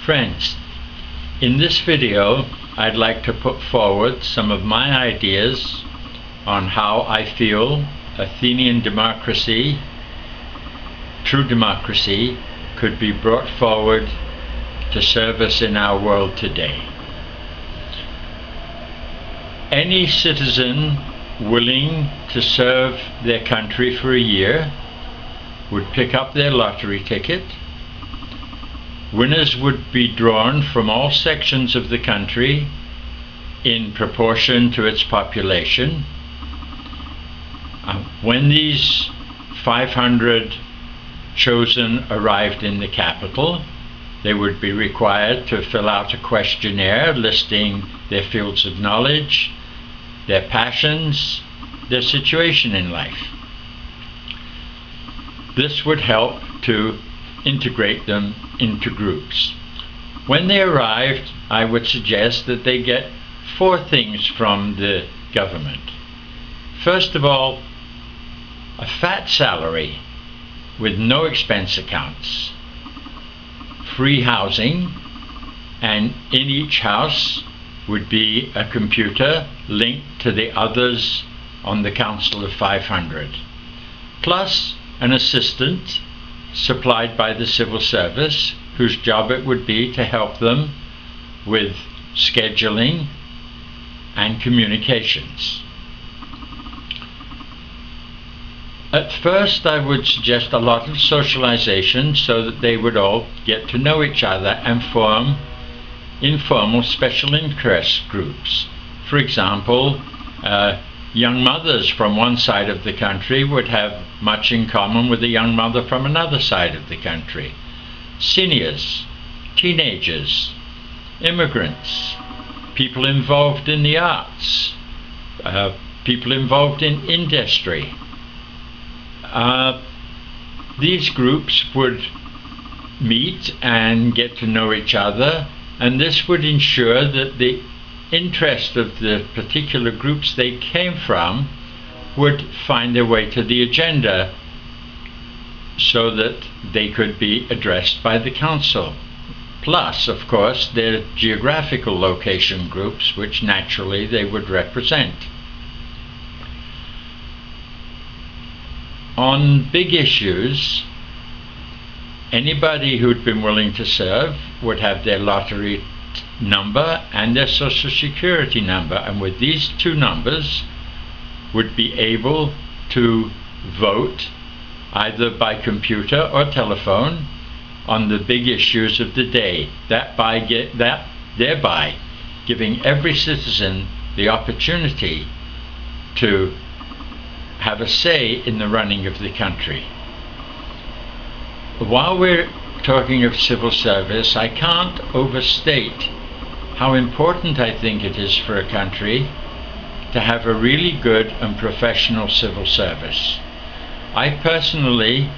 Friends, in this video I'd like to put forward some of my ideas on how I feel Athenian democracy, true democracy, could be brought forward to serve us in our world today. Any citizen willing to serve their country for a year would pick up their lottery ticket. Winners would be drawn from all sections of the country in proportion to its population. When these 500 chosen arrived in the capital, they would be required to fill out a questionnaire listing their fields of knowledge, their passions, their situation in life. This would help to integrate them into groups. When they arrived, I would suggest that they get 4 things from the government. First of all, a fat salary with no expense accounts, free housing, and in each house would be a computer linked to the others on the Council of 500, plus an assistant supplied by the civil service, whose job it would be to help them with scheduling and communications. At first, I would suggest a lot of socialization so that they would all get to know each other and form informal special interest groups. For example, young mothers from one side of the country would have much in common with a young mother from another side of the country. Seniors, teenagers, immigrants, people involved in the arts, people involved in industry. These groups would meet and get to know each other, and this would ensure that the interest of the particular groups they came from would find their way to the agenda so that they could be addressed by the council. Plus, of course, their geographical location groups, which naturally they would represent. On big issues, anybody who'd been willing to serve would have their lottery number and their social security number, and with these 2 numbers would be able to vote either by computer or telephone on the big issues of the day, thereby giving every citizen the opportunity to have a say in the running of the country. While we're talking of civil service, I can't overstate how important I think it is for a country to have a really good and professional civil service. I personally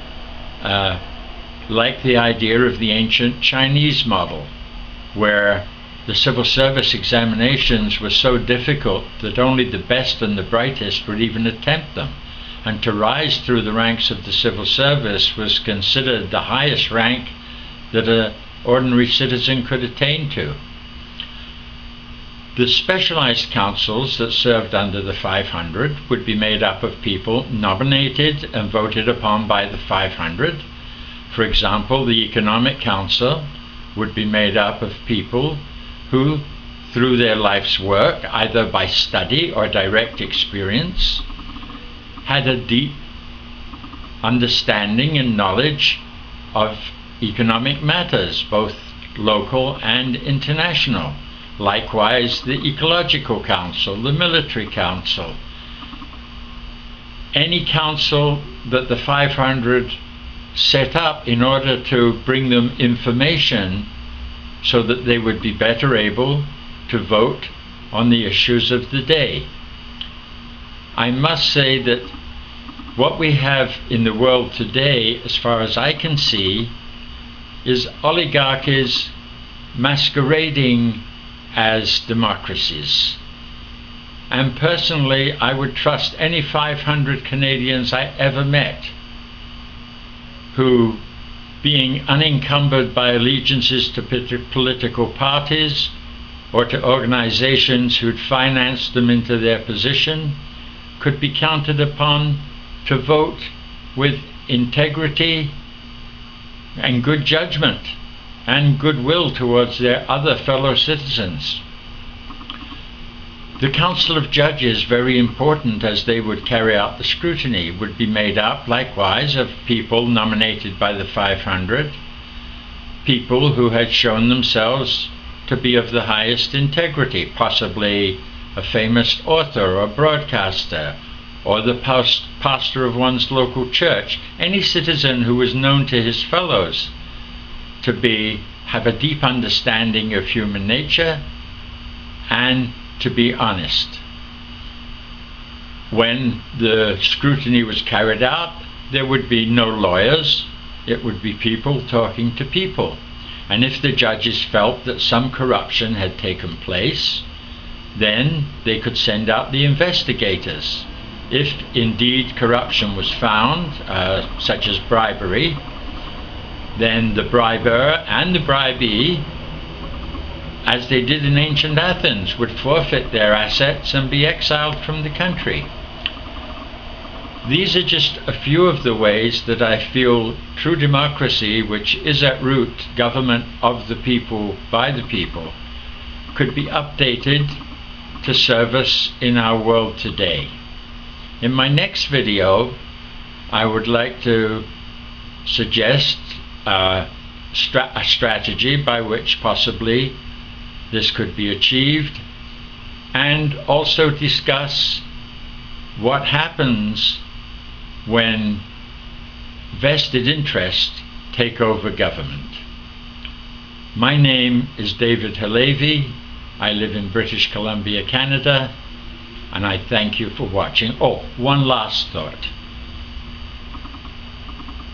like the idea of the ancient Chinese model, where the civil service examinations were so difficult that only the best and the brightest would even attempt them, and to rise through the ranks of the civil service was considered the highest rank that an ordinary citizen could attain to. The specialized councils that served under the 500 would be made up of people nominated and voted upon by the 500. For example, the Economic Council would be made up of people who, through their life's work, either by study or direct experience, had a deep understanding and knowledge of economic matters, both local and international. Likewise, the Ecological Council, the Military Council, any council that the 500 set up in order to bring them information so that they would be better able to vote on the issues of the day. I must say that what we have in the world today, as far as I can see, is oligarchies masquerading as democracies. And personally, I would trust any 500 Canadians I ever met who being unencumbered by allegiances to political parties or to organizations who'd financed them into their position, could be counted upon to vote with integrity and good judgment and goodwill towards their other fellow citizens. The Council of Judges, very important as they would carry out the scrutiny, would be made up likewise of people nominated by the 500, people who had shown themselves to be of the highest integrity, possibly a famous author or broadcaster, or the pastor of one's local church, any citizen who was known to his fellows to have a deep understanding of human nature and to be honest. When the scrutiny was carried out, there would be no lawyers, it would be people talking to people. And if the judges felt that some corruption had taken place, then they could send out the investigators. If indeed corruption was found, such as bribery, then the briber and the bribee, as they did in ancient Athens, would forfeit their assets and be exiled from the country. These are just a few of the ways that I feel true democracy, which is at root government of the people, by the people, could be updated to serve us in our world today. In my next video, I would like to suggest a strategy by which possibly this could be achieved, and also discuss what happens when vested interests take over government. My name is David Halevy. I live in British Columbia, Canada, and I thank you for watching. Oh, one last thought.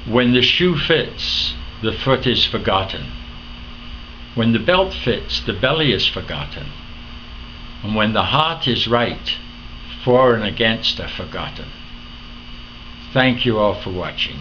When the shoe fits, the foot is forgotten. When the belt fits, the belly is forgotten. And when the heart is right, for and against are forgotten. Thank you all for watching.